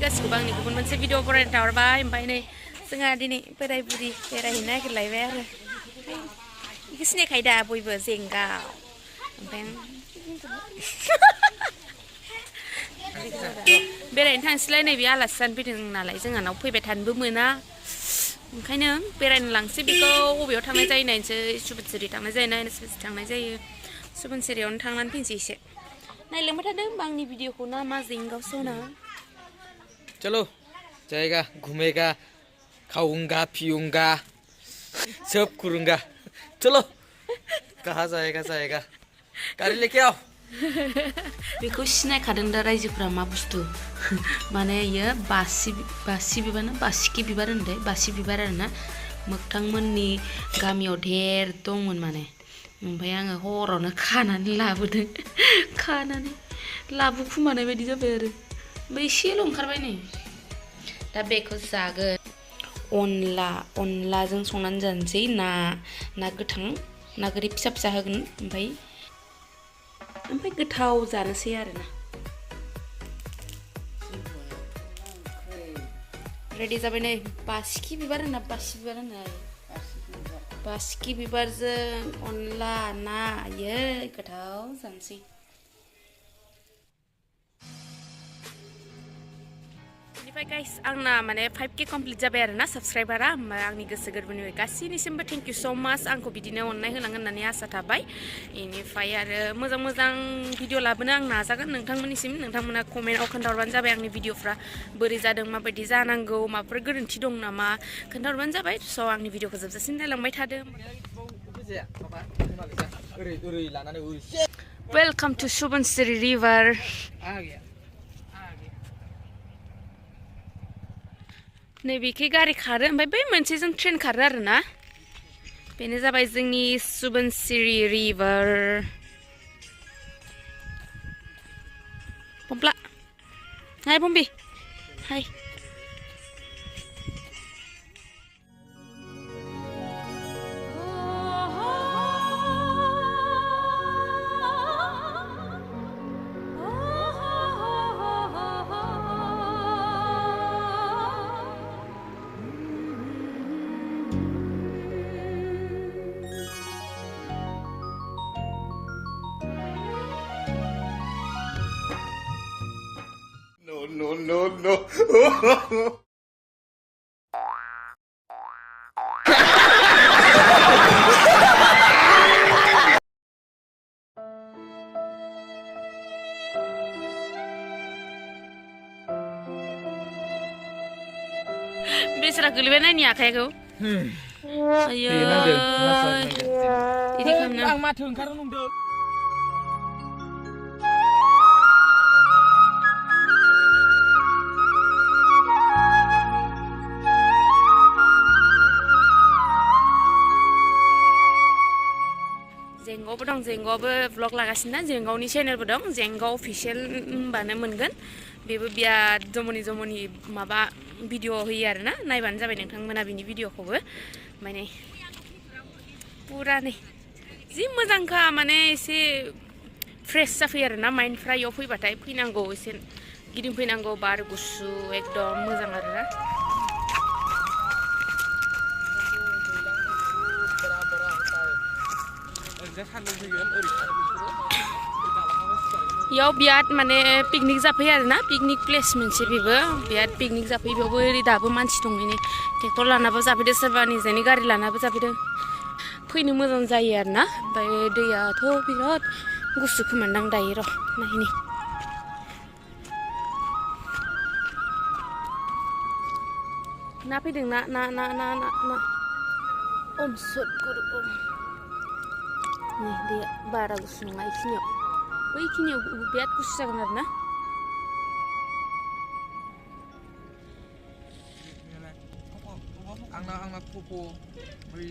गासिखौबो आंनि गुबुन मोनसे भिडिअ फरायनो थाहरबाय ओमफ्राय नै जोंहा दिनै बोराय बुरि बेरायहैनो नागिरलायबाय आरो बेखौ सिनायखायो दा बयबो जेंगाव ओमफ्राय बेरायनो थांसैलाय नैबे आलासि जानो फैदों नालाय जोंहानाव फैबाय थानोबो मोना ओंखायनो बेरायनो लांसै बेखौ बबेयाव थांनाय जायो नायनोसै सुबानसिरि थांनाय जायो ना एनएसपिसि थांनाय जायो सुबानसिरियावनो थांनानै फैनोसै एसे नायलांबाय थादों होमबा आंनि भिडिअखौ ना मा जेंगाव सना चलो जाएगा घूमेगा खाऊंगा पीऊंगा सब करूंगा चलो कहाँ जाएगा गाड़ी लेके आओ बेखौ सिनायखादों दा रायजोफ्रा मा बुस्थु माने इयो बासि बिबार ना बासिखि बिबार होनदों बासि बिबार आरोना मोगथांमोननि गामियाव ढेर दंमोन माने ओमफ्राय आङो हरावनो खानानै लाबोदों खानानै लाबोखुमानाय बायदि जाबाय आरो ओमफ्राय एसेल' ओंखारबाय नै दा बेखौ जागोन अनलाजों संनानै जानोसै ना गोथां ना गोरि फिसा फिसा होगोन ओमफ्राय गोथाव जानोसै आरोना रेडि जाबाय नै बासिखि बिबार होनना बासिखि बिबारजों अनला ना इयो गोथाव जानोसै बेनिफ्राय गाइस आंना माने 5K कमप्लिट जाबाय आरोना साबस्क्राइबारा होमबा आंनि गोसो गोरबोनिफ्राय गासैनिसिमबो थेंक इउ स' माच आंखौ बिदिनो अननाय होलांगोन होननानै आसा थाबाय बेनिफ्राय आरो मोजां भिडिअ लाबोनो आं नाजागोन नोंथांमोननिसिम नोंथांमोना कमेन्टआव खोन्थाहरबानो जाबाय आंनि भिडिअफ्रा बोरै जादों माबायदि जानांगौ माबाफोर गोरोन्थि दं नामा खोन्थाहरबानो जाबाय स' आंनि भिडिअखौ जोबजासिम नायलांबाय थादो वेलकाम टु सुबानसिरि रिभार नैबेखै गारि खारो ओमफ्राय बै मोनसेजों ट्रेन खारो आरोना बेनो जाबाय जोंनि सुबानसिरि रिभार पम्प्ला हाय पम्पि हाय No. बेसरा गोलैबाय नायनि आखाइखौ आयो इदि खालामनो आं माथो ओंखारनो नंदों जेंगावबो दं जेंगावबो ब्लग लागासिनो ना जेंगावनि चेनेलबो दं जेंगाव अफिसियेल होनबानो मोनगोन बेबो बिराद जमनि माबा भिडिअ होयो आरोना नायबानो जाबाय नोंथांमोना बिनि भिडिअखौबो माने पुरा नै जि मोजांखा माने एसे फ्रेश जाफैयो आरोना माइन्डफ्रा इयाव फैबाथाय फैनांगौ एसे गिदिंफैनांगौ बार गुसु एकदम मोजां आरोना इयाव बिराद माने पिकनिक जाफैयो आरोना पिकनिक प्लेस मोनसे बेबो बिराद पिकनिक जाफैयो बेयावबो ओरै दाबो मानसि दं बेनि ट्रेक्टर लानाबो जाफैदो सोरबा निजेनि गारि लानाबो जाफैदो फैनो मोजां जायो आरोना ओमफ्राय दैयाथ' बिराद गुसु खोमान्दां दायो र' नायनि ना फैदों ना सदगुरु नै दैया बारा गुसु नङा बैखिनियाव बिराद गुसु जागोन आरोना आंना खफ' बै